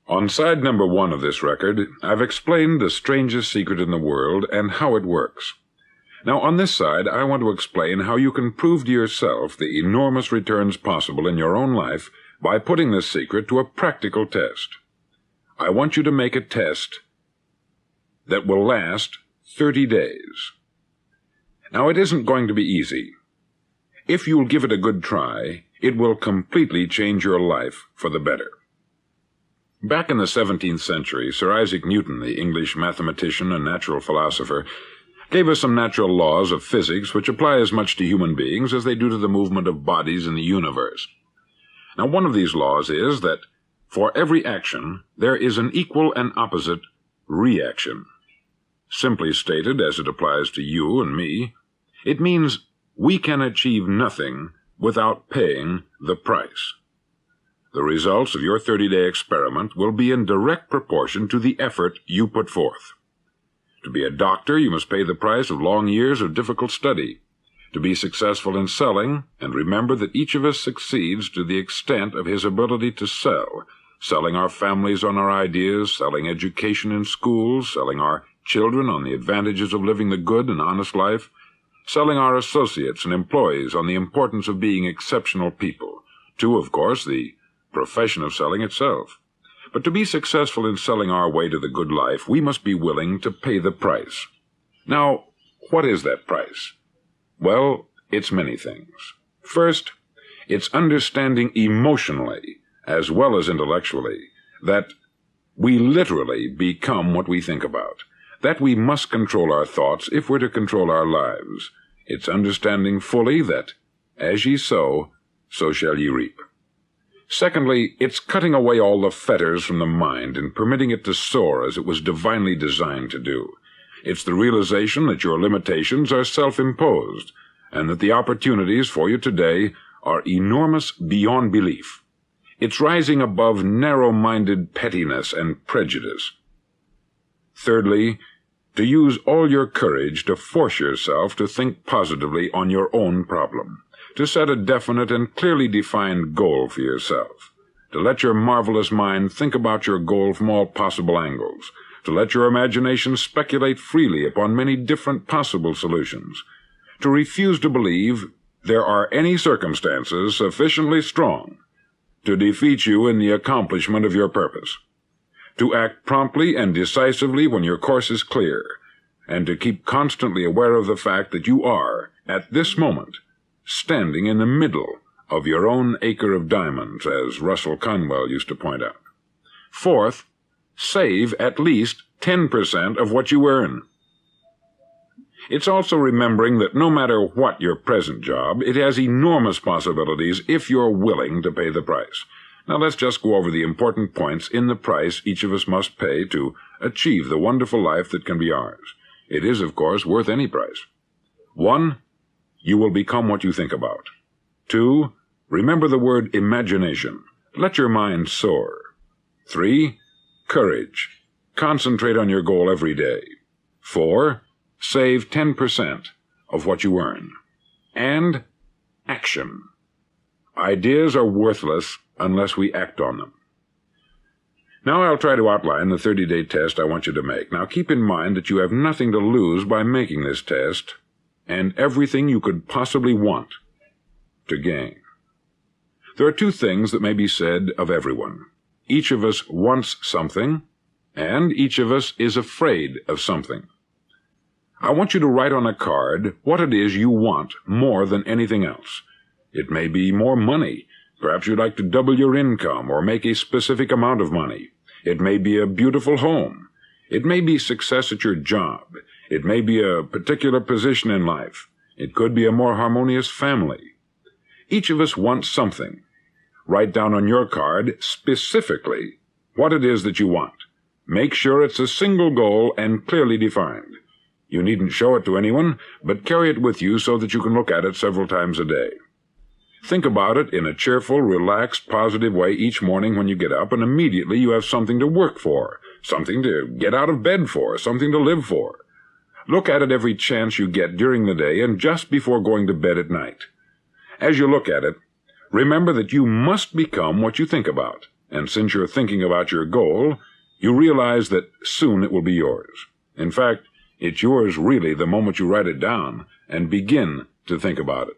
On side number 1 of this record, I've explained the strangest secret in the world and how it works. Now, on this side, I want to explain how you can prove to yourself the enormous returns possible in your own life by putting this secret to a practical test. I want you to make a test that will last 30 days. Now, it isn't going to be easy. If you'll give it a good try, it will completely change your life for the better. Back in the 17th century, Sir Isaac Newton, the English mathematician and natural philosopher, gave us some natural laws of physics which apply as much to human beings as they do to the movement of bodies in the universe. Now, one of these laws is that for every action, there is an equal and opposite reaction. Simply stated, as it applies to you and me, it means we can achieve nothing without paying the price. The results of your 30-day experiment will be in direct proportion to the effort you put forth. To be a doctor, you must pay the price of long years of difficult study. To be successful in selling, and remember that each of us succeeds to the extent of his ability to sell, selling our families on our ideas, selling education in schools, selling our children on the advantages of living the good and honest life, selling our associates and employees on the importance of being exceptional people, to, of course, the profession of selling itself. But to be successful in selling our way to the good life, we must be willing to pay the price. Now, what is that price? Well, it's many things. First, it's understanding emotionally, as well as intellectually, that we literally become what we think about, that we must control our thoughts if we're to control our lives. It's understanding fully that, as ye sow, so shall ye reap. Secondly, it's cutting away all the fetters from the mind and permitting it to soar as it was divinely designed to do. It's the realization that your limitations are self-imposed, and that the opportunities for you today are enormous beyond belief. It's rising above narrow-minded pettiness and prejudice. Thirdly, to use all your courage to force yourself to think positively on your own problem, to set a definite and clearly defined goal for yourself, to let your marvelous mind think about your goal from all possible angles, to let your imagination speculate freely upon many different possible solutions, to refuse to believe there are any circumstances sufficiently strong to defeat you in the accomplishment of your purpose, to act promptly and decisively when your course is clear, and to keep constantly aware of the fact that you are, at this moment, standing in the middle of your own acre of diamonds, as Russell Conwell used to point out. Fourth, save at least 10% of what you earn. It's also remembering that no matter what your present job, it has enormous possibilities if you're willing to pay the price. Now let's just go over the important points in the price each of us must pay to achieve the wonderful life that can be ours. It is, of course, worth any price. 1, you will become what you think about. 2, remember the word imagination. Let your mind soar. 3, courage. Concentrate on your goal every day. 4, save 10% of what you earn. And action. Ideas are worthless unless we act on them. Now I'll try to outline the 30-day test I want you to make. Now keep in mind that you have nothing to lose by making this test, and everything you could possibly want to gain. There are 2 things that may be said of everyone. Each of us wants something, and each of us is afraid of something. I want you to write on a card what it is you want more than anything else. It may be more money. Perhaps you'd like to double your income or make a specific amount of money. It may be a beautiful home. It may be success at your job. It may be a particular position in life. It could be a more harmonious family. Each of us wants something. Write down on your card specifically what it is that you want. Make sure it's a single goal and clearly defined. You needn't show it to anyone, but carry it with you so that you can look at it several times a day. Think about it in a cheerful, relaxed, positive way each morning when you get up, and immediately you have something to work for, something to get out of bed for, something to live for. Look at it every chance you get during the day and just before going to bed at night. As you look at it, remember that you must become what you think about, and since you're thinking about your goal, you realize that soon it will be yours. In fact, it's yours really the moment you write it down and begin to think about it.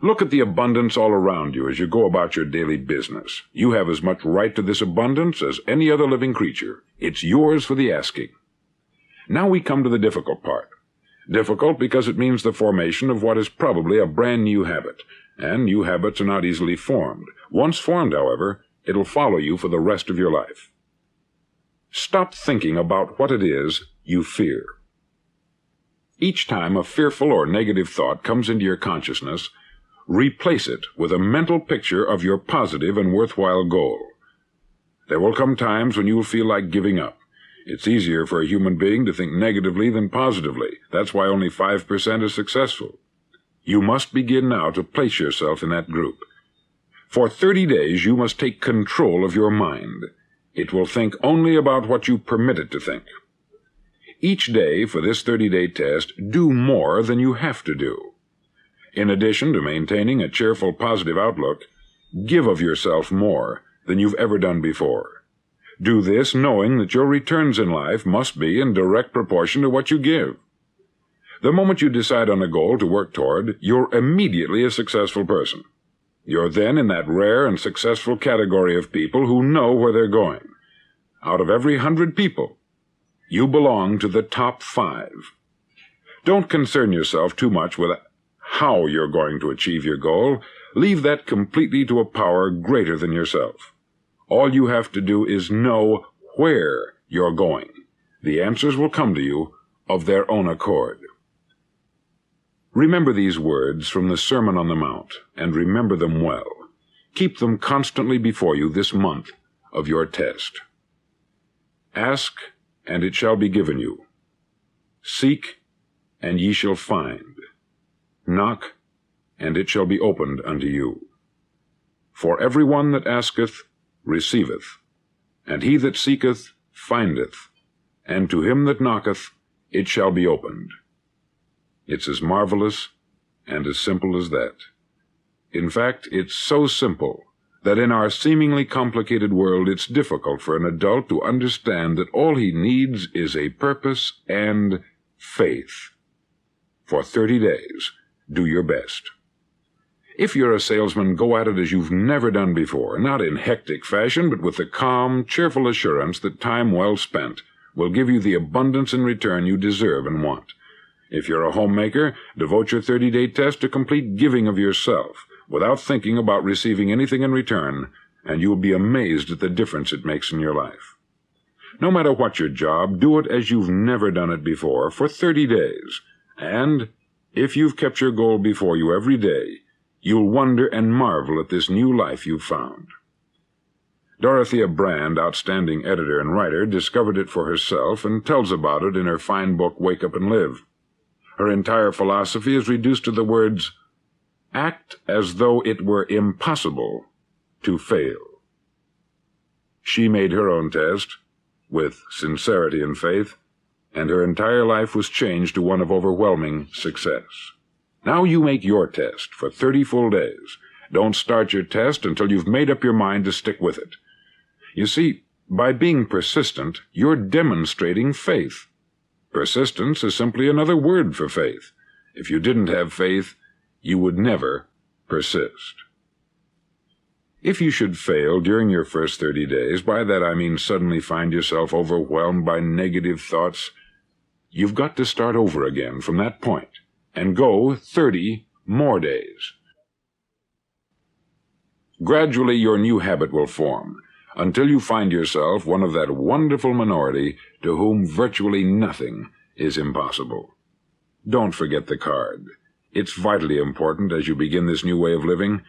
Look at the abundance all around you as you go about your daily business. You have as much right to this abundance as any other living creature. It's yours for the asking. Now we come to the difficult part. Difficult because it means the formation of what is probably a brand new habit, and new habits are not easily formed. Once formed, however, it'll follow you for the rest of your life. Stop thinking about what it is you fear. Each time a fearful or negative thought comes into your consciousness, replace it with a mental picture of your positive and worthwhile goal. There will come times when you will feel like giving up. It's easier for a human being to think negatively than positively. That's why only 5% is successful. You must begin now to place yourself in that group. For 30 days, you must take control of your mind. It will think only about what you permit it to think. Each day for this 30-day test, do more than you have to do. In addition to maintaining a cheerful, positive outlook, give of yourself more than you've ever done before. Do this knowing that your returns in life must be in direct proportion to what you give. The moment you decide on a goal to work toward, you're immediately a successful person. You're then in that rare and successful category of people who know where they're going. Out of every 100 people, you belong to the top 5. Don't concern yourself too much with how you're going to achieve your goal. Leave that completely to a power greater than yourself. All you have to do is know where you're going. The answers will come to you of their own accord. Remember these words from the Sermon on the Mount, and remember them well. Keep them constantly before you this month of your test. Ask, and it shall be given you. Seek, and ye shall find. Knock, and it shall be opened unto you. For every one that asketh, receiveth, and he that seeketh, findeth, and to him that knocketh, it shall be opened. It's as marvelous and as simple as that. In fact, it's so simple that in our seemingly complicated world it's difficult for an adult to understand that all he needs is a purpose and faith. For 30 days, do your best. If you're a salesman, go at it as you've never done before, not in hectic fashion, but with the calm, cheerful assurance that time well spent will give you the abundance in return you deserve and want. If you're a homemaker, devote your 30-day test to complete giving of yourself, without thinking about receiving anything in return, and you'll be amazed at the difference it makes in your life. No matter what your job, do it as you've never done it before for 30 days, and if you've kept your goal before you every day, you'll wonder and marvel at this new life you've found. Dorothea Brand, outstanding editor and writer, discovered it for herself and tells about it in her fine book, Wake Up and Live. Her entire philosophy is reduced to the words, act as though it were impossible to fail. She made her own test, with sincerity and faith, and her entire life was changed to one of overwhelming success. Now you make your test for 30 full days. Don't start your test until you've made up your mind to stick with it. You see, by being persistent, you're demonstrating faith. Persistence is simply another word for faith. If you didn't have faith, you would never persist. If you should fail during your first 30 days, by that I mean suddenly find yourself overwhelmed by negative thoughts, you've got to start over again from that point and go 30 more days. Gradually your new habit will form, until you find yourself one of that wonderful minority to whom virtually nothing is impossible. Don't forget the card. It's vitally important as you begin this new way of living.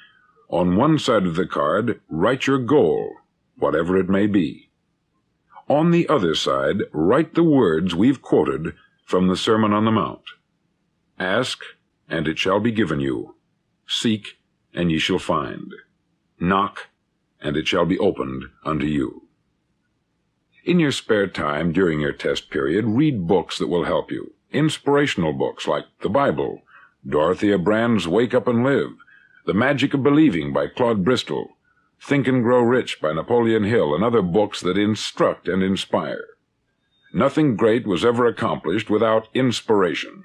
On one side of the card, write your goal, whatever it may be. On the other side, write the words we've quoted from the Sermon on the Mount. Ask, and it shall be given you. Seek, and ye shall find. Knock, and it shall be opened unto you. In your spare time during your test period, read books that will help you. Inspirational books like the Bible, Dorothea Brand's Wake Up and Live, The Magic of Believing by Claude Bristol, Think and Grow Rich by Napoleon Hill, and other books that instruct and inspire. Nothing great was ever accomplished without inspiration.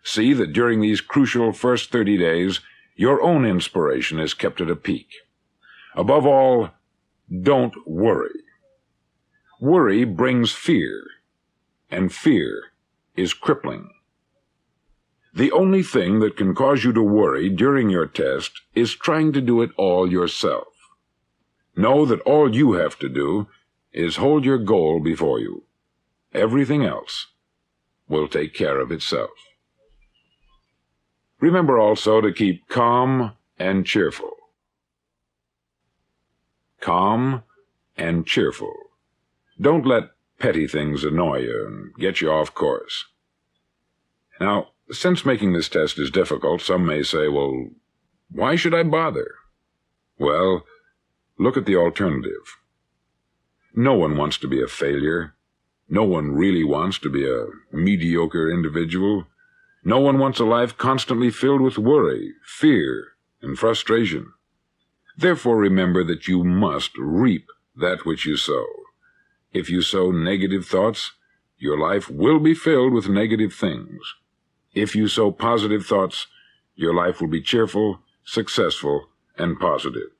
See that during these crucial first 30 days, your own inspiration is kept at a peak. Above all, don't worry. Worry brings fear, and fear is crippling. The only thing that can cause you to worry during your test is trying to do it all yourself. Know that all you have to do is hold your goal before you. Everything else will take care of itself. Remember also to keep calm and cheerful. Calm and cheerful. Don't let petty things annoy you and get you off course. Now, since making this test is difficult, some may say, well, why should I bother? Well, look at the alternative. No one wants to be a failure. No one really wants to be a mediocre individual. No one wants a life constantly filled with worry, fear, and frustration. Therefore, remember that you must reap that which you sow. If you sow negative thoughts, your life will be filled with negative things. If you sow positive thoughts, your life will be cheerful, successful, and positive.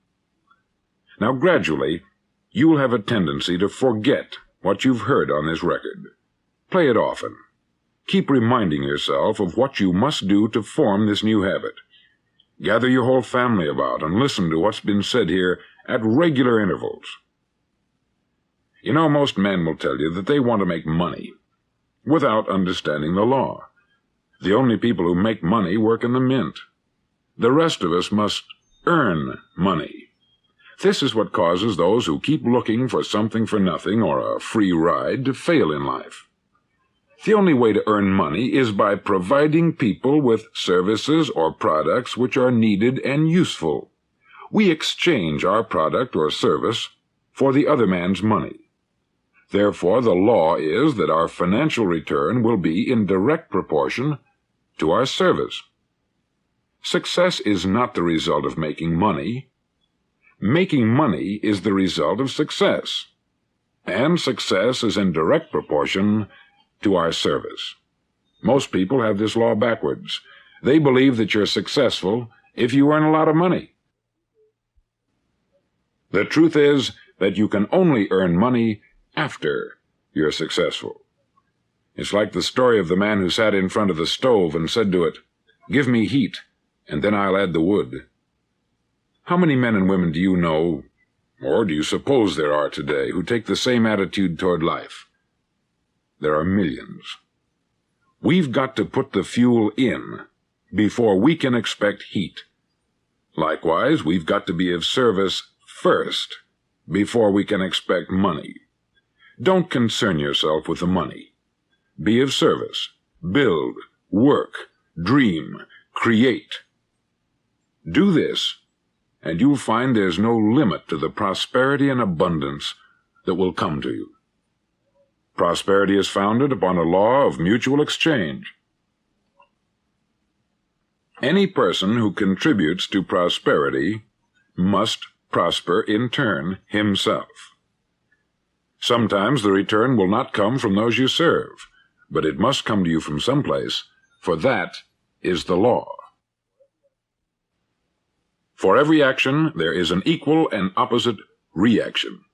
Now, gradually, you will have a tendency to forget what you've heard on this record. Play it often. Keep reminding yourself of what you must do to form this new habit. Gather your whole family about and listen to what's been said here at regular intervals. You know, most men will tell you that they want to make money without understanding the law. The only people who make money work in the mint. The rest of us must earn money. This is what causes those who keep looking for something for nothing or a free ride to fail in life. The only way to earn money is by providing people with services or products which are needed and useful. We exchange our product or service for the other man's money. Therefore, the law is that our financial return will be in direct proportion to our service. Success is not the result of making money. Making money is the result of success, and success is in direct proportion to our service. Most people have this law backwards. They believe that you're successful if you earn a lot of money. The truth is that you can only earn money after you're successful. It's like the story of the man who sat in front of the stove and said to it, "Give me heat, and then I'll add the wood." How many men and women do you know, or do you suppose there are today, who take the same attitude toward life? There are millions. We've got to put the fuel in before we can expect heat. Likewise, we've got to be of service first before we can expect money. Don't concern yourself with the money. Be of service. Build, work, dream, create. Do this, and you'll find there's no limit to the prosperity and abundance that will come to you. Prosperity is founded upon a law of mutual exchange. Any person who contributes to prosperity must prosper in turn himself. Sometimes the return will not come from those you serve, but it must come to you from someplace, for that is the law. For every action, there is an equal and opposite reaction.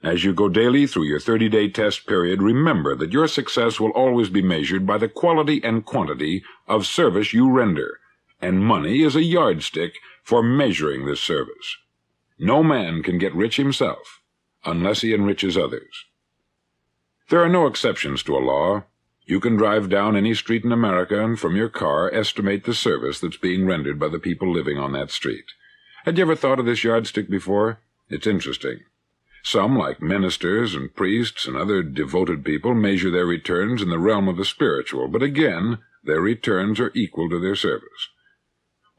As you go daily through your 30-day test period, remember that your success will always be measured by the quality and quantity of service you render, and money is a yardstick for measuring this service. No man can get rich himself unless he enriches others. There are no exceptions to a law. You can drive down any street in America and from your car estimate the service that's being rendered by the people living on that street. Had you ever thought of this yardstick before? It's interesting. Some, like ministers and priests and other devoted people, measure their returns in the realm of the spiritual, but again, their returns are equal to their service.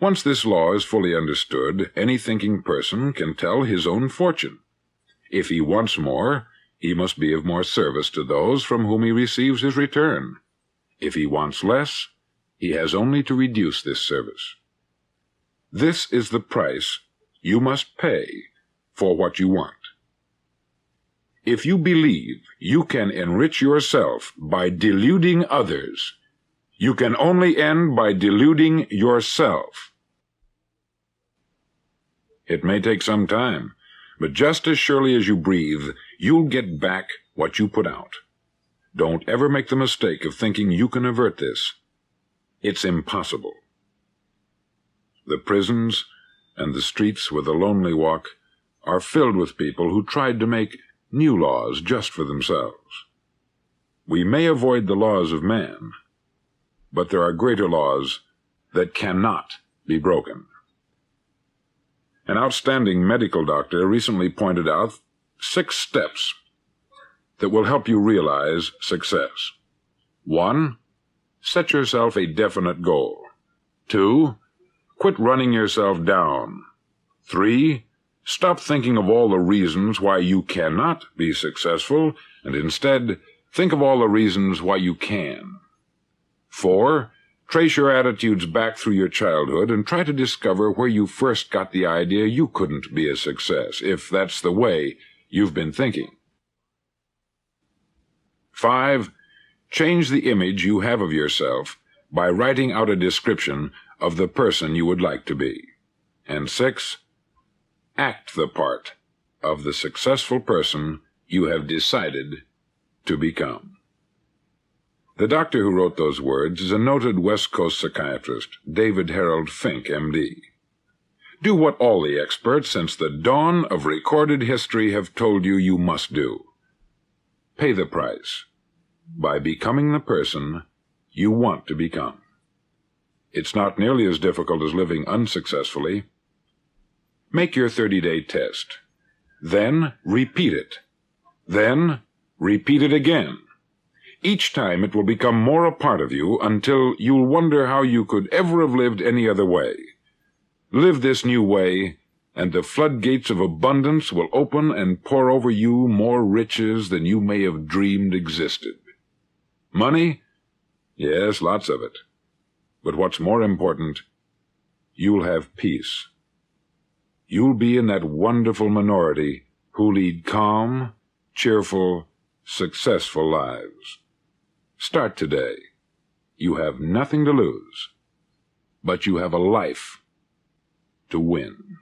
Once this law is fully understood, any thinking person can tell his own fortune. If he wants more, he must be of more service to those from whom he receives his return. If he wants less, he has only to reduce this service. This is the price you must pay for what you want. If you believe you can enrich yourself by deluding others, you can only end by deluding yourself. It may take some time, but just as surely as you breathe, you'll get back what you put out. Don't ever make the mistake of thinking you can avert this. It's impossible. The prisons and the streets where the lonely walk are filled with people who tried to make new laws just for themselves. We may avoid the laws of man, but there are greater laws that cannot be broken. An outstanding medical doctor recently pointed out 6 steps that will help you realize success. 1. Set yourself a definite goal. 2. Quit running yourself down. 3. Stop thinking of all the reasons why you cannot be successful, and instead think of all the reasons why you can. 4. Trace your attitudes back through your childhood and try to discover where you first got the idea you couldn't be a success, if that's the way you've been thinking. 5. Change the image you have of yourself by writing out a description of the person you would like to be. And 6. Act the part of the successful person you have decided to become. The doctor who wrote those words is a noted West Coast psychiatrist, David Harold Fink, M.D. Do what all the experts since the dawn of recorded history have told you you must do. Pay the price by becoming the person you want to become. It's not nearly as difficult as living unsuccessfully. Make your 30-day test. Then repeat it. Then repeat it again. Each time it will become more a part of you until you'll wonder how you could ever have lived any other way. Live this new way, and the floodgates of abundance will open and pour over you more riches than you may have dreamed existed. Money? Yes, lots of it. But what's more important, you'll have peace. You'll be in that wonderful minority who lead calm, cheerful, successful lives. Start today. You have nothing to lose, but you have a life to win.